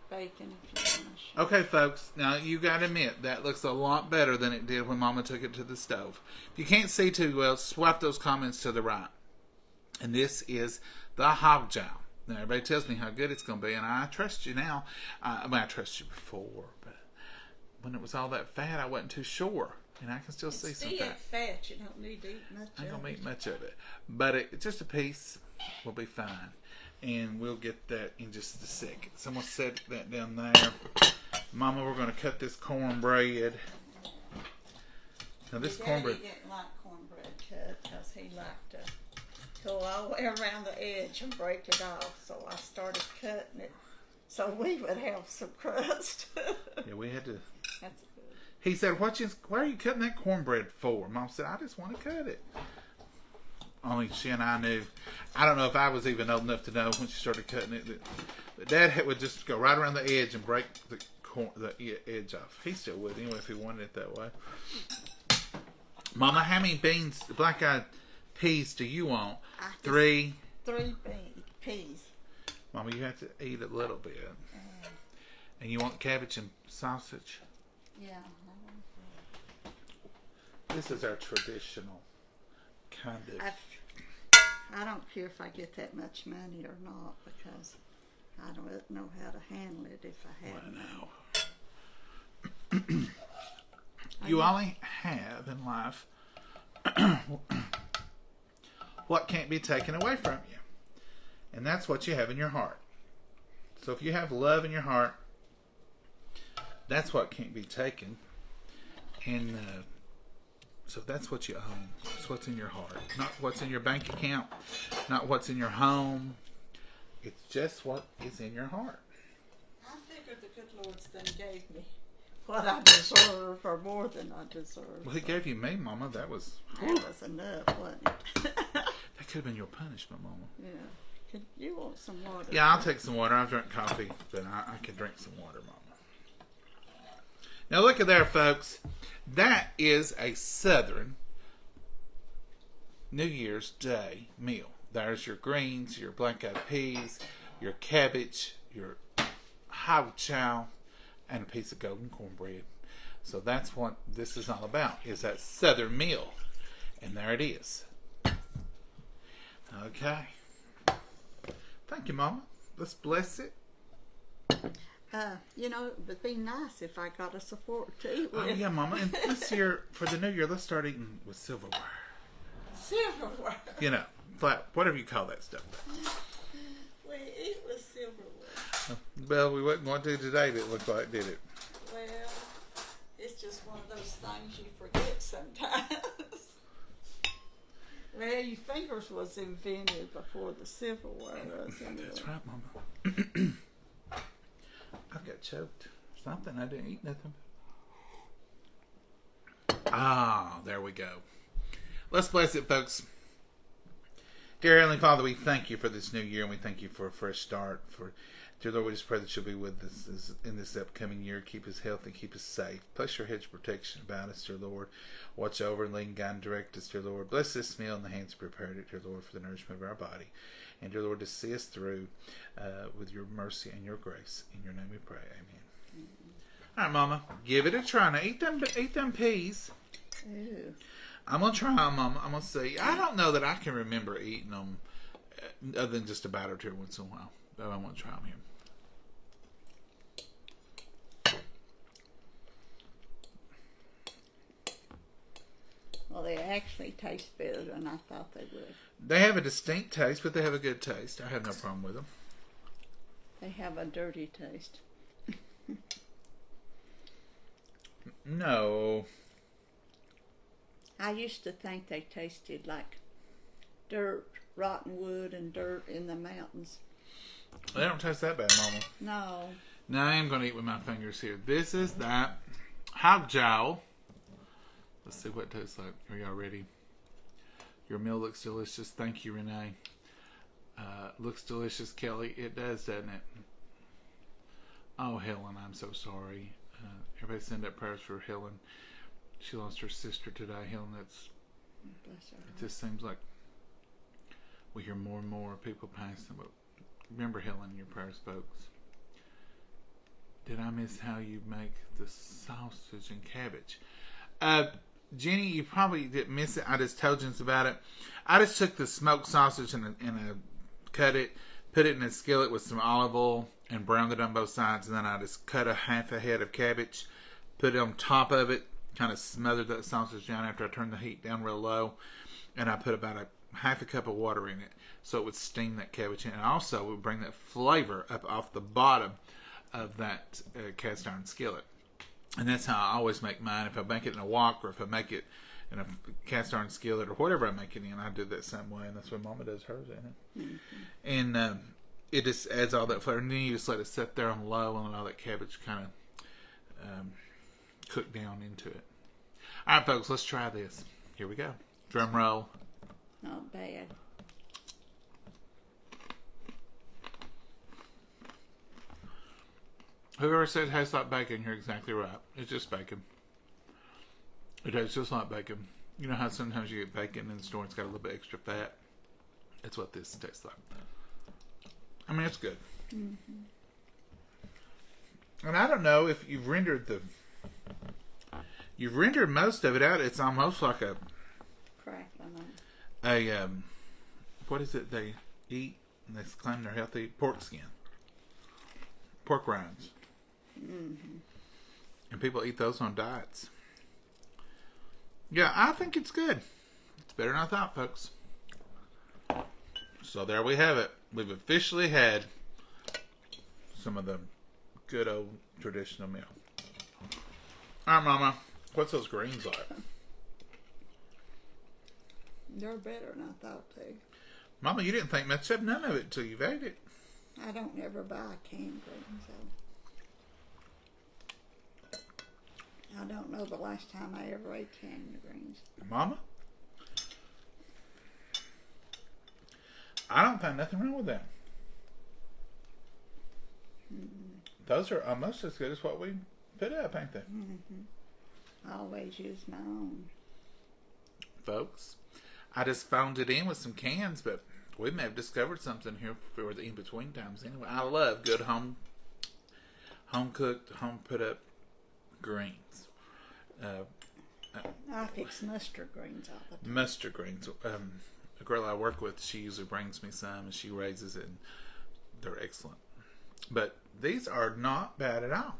bacon if you want to show. Okay, folks, now you got to admit, that looks a lot better than it did when Mama took it to the stove. If you can't see too well, swap those comments to the right. And this is the hog jowl. Now, everybody tells me how good it's going to be, and I trust you now. I trust you before, but when it was all that fat, I wasn't too sure. And I can still see some Still fat. fat. You don't need to eat much I ain't of going it. to eat much of it. But just a piece will be fine. And we'll get that in just a second. Someone set that down there. Mama, we're going to cut this cornbread. Now, this cornbread... Daddy didn't like cornbread cut because he liked to go all the way around the edge and break it off. So I started cutting it so we would have some crust. Yeah, we had to... That's good. He said, why are you cutting that cornbread for? Mom said, I just want to cut it. Only she and I knew. I don't know if I was even old enough to know when she started cutting it. That Dad would just go right around the edge and break the edge off. He still would anyway if he wanted it that way. Mama, how many beans, black-eyed peas do you want? 3? 3 peas. Mama, you have to eat a little bit. And you want cabbage and sausage? Yeah. This is our traditional kind of... I don't care if I get that much money or not because I don't know how to handle it if I have money. You only have in life what can't be taken away from you. And that's what you have in your heart. So if you have love in your heart, that's what can't be taken. And so that's what you own. It's what's in your heart. Not what's in your bank account. Not what's in your home. It's just what is in your heart. I figured the good Lord's then gave me what I deserve or more than I deserve. Well, He gave you me, Mama. That was enough, wasn't it? that could have been your punishment, Mama. Yeah. You want some water? Yeah, I'll take some water. I've drank coffee, but I can drink some water, Mama. Now look at there, folks. That is a Southern New Year's Day meal. There's your greens, your black-eyed peas, your cabbage, your hog chow, and a piece of golden cornbread. So that's what this is all about, is that Southern meal. And there it is. Okay. Thank you, Mama. Let's bless it. It would be nice if I got us a fork to eat with. Oh, yeah, Mama. And this year, for the new year, let's start eating with silverware. Silverware. You know, whatever you call that stuff. We eat with silverware. Well, we wasn't going to today, but it looked like, did it? Well, it's just one of those things you forget sometimes. Well, your fingers was invented before the silverware was. Anyway. That's right, Mama. I got choked. Something. I didn't eat nothing. Ah, there we go. Let's bless it, folks. Dear Heavenly Father, we thank you for this new year, and we thank you for a fresh start. Dear Lord, we just pray that you'll be with us in this upcoming year. Keep us healthy, keep us safe. Place your hedge of protection about us, dear Lord. Watch over and lead, guide, and direct us, dear Lord. Bless this meal in the hands that prepared it, dear Lord, for the nourishment of our body. And dear Lord, to see us through with your mercy and your grace. In your name we pray. Amen. All right, Mama, give it a try. Now eat them peas. Ew. I'm going to try them. I'm going to see. I don't know that I can remember eating them other than just a bite or two once in a while. But I'm going to try them here. Well, they actually taste better than I thought they would. They have a distinct taste, but they have a good taste. I have no problem with them. They have a dirty taste. No. I used to think they tasted like dirt, rotten wood, and dirt in the mountains. They don't taste that bad, Mama. No. Now I am going to eat with my fingers here. This is that hog jowl. Let's see what it tastes like. Are y'all ready? Your meal looks delicious. Thank you, Renee. Looks delicious, Kelly. It does, doesn't it? Oh, Helen, I'm so sorry. Everybody send up prayers for Helen. She lost her sister today. Helen, Bless her. it just seems like we hear more and more people passing. But remember Helen in your prayers, folks. Did I miss how you make the sausage and cabbage? Jenny, you probably didn't miss it. I just told you about it. I just took the smoked sausage and cut it, put it in a skillet with some olive oil, and browned it on both sides. And then I just cut half a head of cabbage, put it on top of it, kind of smothered that sausage down after I turned the heat down real low. And I put about half a cup of water in it so it would steam that cabbage in. And also it would bring that flavor up off the bottom of that cast iron skillet. And that's how I always make mine. If I make it in a wok, or if I make it in a cast iron skillet, or whatever I make it in, I do that same way. And that's what Mama does hers in it. Mm-hmm. And it just adds all that flavor. And then you just let it sit there on low and let all that cabbage kind of cook down into it. All right, folks, let's try this. Here we go. Drum roll. Not bad. Whoever said it tastes like bacon, you're exactly right. It's just bacon. It tastes just like bacon. You know how sometimes you get bacon in the store and it's got a little bit extra fat? That's what this tastes like. I mean, it's good. Mm-hmm. And I don't know if you've rendered most of it out. It's almost like what is it they eat and they claim they're healthy? Pork skin. Pork rinds. Mm-hmm. And people eat those on diets. Yeah, I think it's good. It's better than I thought, folks. So there we have it. We've officially had some of the good old traditional meal. All right, Mama. What's those greens like? They're better than I thought they. Mama, you didn't think much of none of it until you've ate it. I don't ever buy canned greens, so I don't know the last time I ever ate canned greens. Mama? I don't find nothing wrong with that. Mm-hmm. Those are almost as good as what we put up, ain't they? Mm-hmm. I always use my own. Folks, I just phoned it in with some cans, but we may have discovered something here for the in-between times. Anyway, I love good home-cooked, home-put-up greens. I fix mustard greens all the time. Mustard greens. A girl I work with, she usually brings me some, and she raises it, and they're excellent. But these are not bad at all.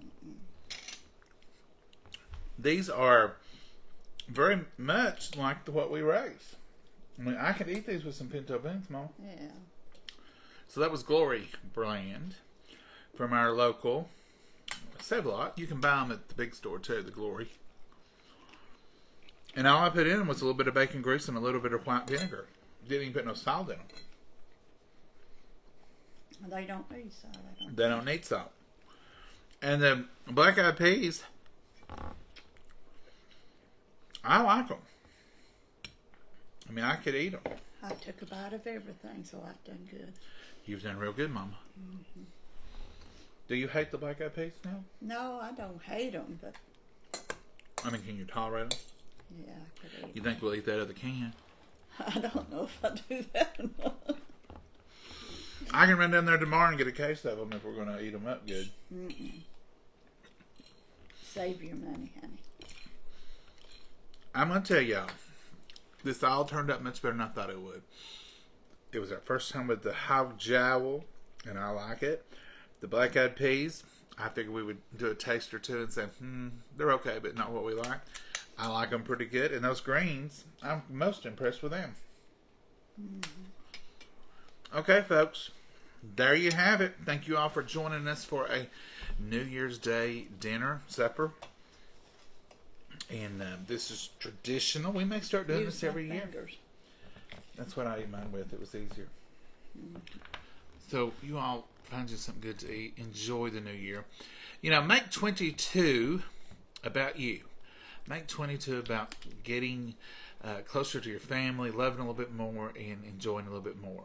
Mm-mm. These are very much like what we raise. I mean, I could eat these with some pinto beans, Mom. Yeah. So that was Glory brand from our local Save-A-Lot. You can buy them at the big store too, the Glory. And all I put in them was a little bit of bacon grease and a little bit of white vinegar. Didn't even put no salt in them. They don't need salt. They don't need salt. And the black-eyed peas, I like them. I mean, I could eat them. I took a bite of everything, so I've done good. You've done real good, Mama. Mm-hmm. Do you hate the black-eyed peas now? No, I don't hate them, but... I mean, can you tolerate them? Yeah, I could eat them. You think we'll eat that other can? I don't know if I do that or not. I can run down there tomorrow and get a case of them if we're going to eat them up good. Mm-mm. Save your money, honey. I'm going to tell y'all, this all turned out much better than I thought it would. It was our first time with the hog jowl, and I like it. The black eyed peas, I figured we would do a taste or two and say, they're okay, but not what we like. I like them pretty good. And those greens, I'm most impressed with them. Okay, folks. There you have it. Thank you all for joining us for a New Year's Day dinner, supper. And this is traditional. We may start doing this every year. That's what I ate mine with. It was easier. So you all find you something good to eat. Enjoy the new year. Make 22 about you. Make 22 about getting closer to your family, loving a little bit more, and enjoying a little bit more.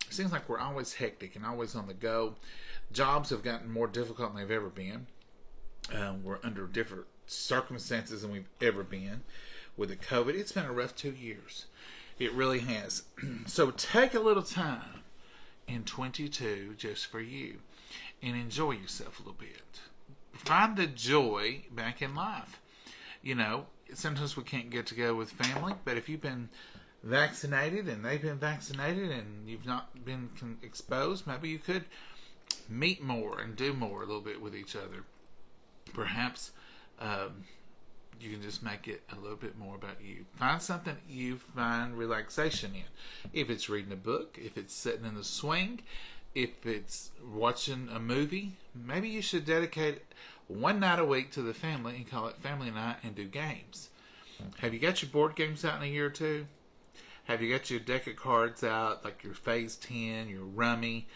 It seems like we're always hectic and always on the go. Jobs have gotten more difficult than they've ever been. We're under different circumstances than we've ever been with the COVID. It's been a rough 2 years. It really has. So take a little time in 22 just for you and enjoy yourself a little bit. Find the joy back in life. Sometimes we can't get together with family, but if you've been vaccinated and they've been vaccinated and you've not been exposed, maybe you could meet more and do more a little bit with each other. Perhaps you can just make it a little bit more about you. Find something you find relaxation in. If it's reading a book, if it's sitting in the swing, if it's watching a movie, maybe you should dedicate one night a week to the family and call it family night and do games. Have you got your board games out in a year or two? Have you got your deck of cards out, like your Phase 10, your Rummy?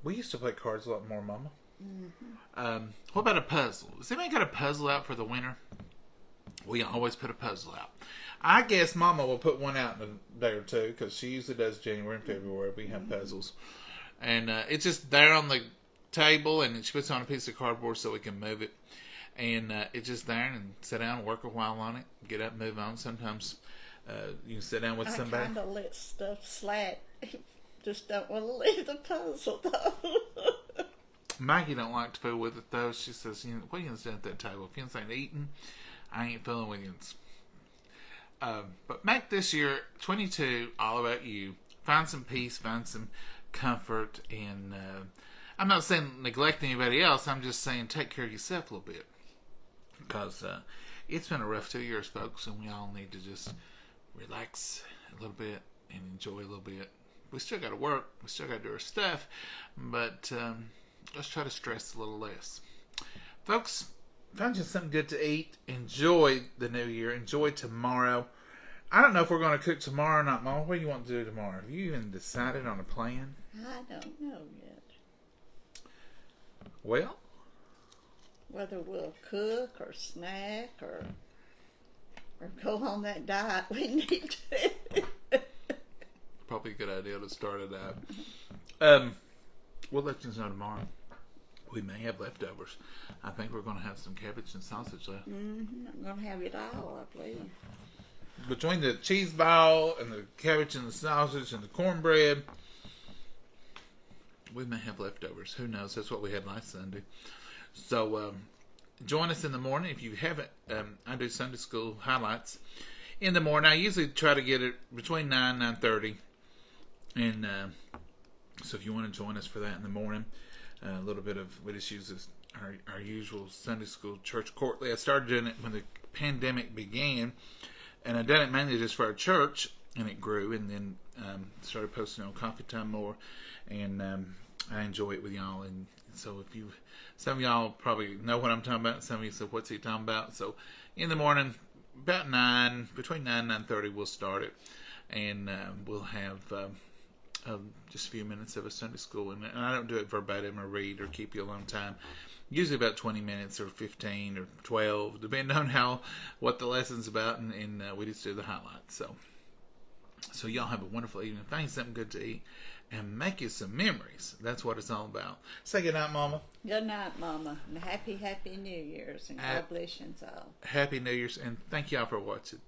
We used to play cards a lot more, Mama. What about a puzzle? Has anybody got a puzzle out for the winter? We always put a puzzle out. I guess Mama will put one out in a day or two because she usually does January and February. We have puzzles. And it's just there on the table, and she puts it on a piece of cardboard so we can move it. And it's just there and sit down and work a while on it. Get up and move on. Sometimes you can sit down with somebody. I kind of let stuff slack. Just don't want to leave the puzzle, though. Maggie don't like to fool with it, though. She says, what are you going to do at that table? If you ain't eating, I ain't fooling with you. But make this year, 22, all about you. Find some peace, find some comfort, and I'm not saying neglect anybody else. I'm just saying take care of yourself a little bit. Because it's been a rough 2 years, folks, and we all need to just relax a little bit and enjoy a little bit. We still got to work. We still got to do our stuff. But let's try to stress a little less. Folks, find you something good to eat. Enjoy the new year. Enjoy tomorrow. I don't know if we're going to cook tomorrow or not, Mama. What do you want to do tomorrow? Have you even decided on a plan? I don't know yet. Well? Whether we'll cook or snack or go on that diet we need to. Probably a good idea to start it out. We'll let you know tomorrow. We may have leftovers. I think we're going to have some cabbage and sausage left. I'm going to have it all, I believe. Between the cheese ball and the cabbage and the sausage and the cornbread, we may have leftovers. Who knows? That's what we had last Sunday. So join us in the morning. If you haven't, I do Sunday school highlights in the morning. I usually try to get it between 9 and 9:30. And so if you want to join us for that in the morning, a little bit of, we just use our usual Sunday school church quarterly. I started doing it when the pandemic began, and I done it mainly just for our church, and it grew, and then started posting on Coffee Time more, and I enjoy it with y'all. And so if you, some of y'all probably know what I'm talking about, some of you said, what's he talking about? So in the morning, about 9, between 9 and 9:30, we'll start it, and we'll have just a few minutes of a Sunday school, and I don't do it verbatim or read or keep you a long time. Usually about 20 minutes or 15 or 12, depending on what the lesson's about, and we just do the highlights. So y'all have a wonderful evening. Find something good to eat and make you some memories. That's what it's all about. Say good night, Mama. Good night, Mama. And happy New Year's, and God bless you all. Happy New Year's, and thank y'all for watching.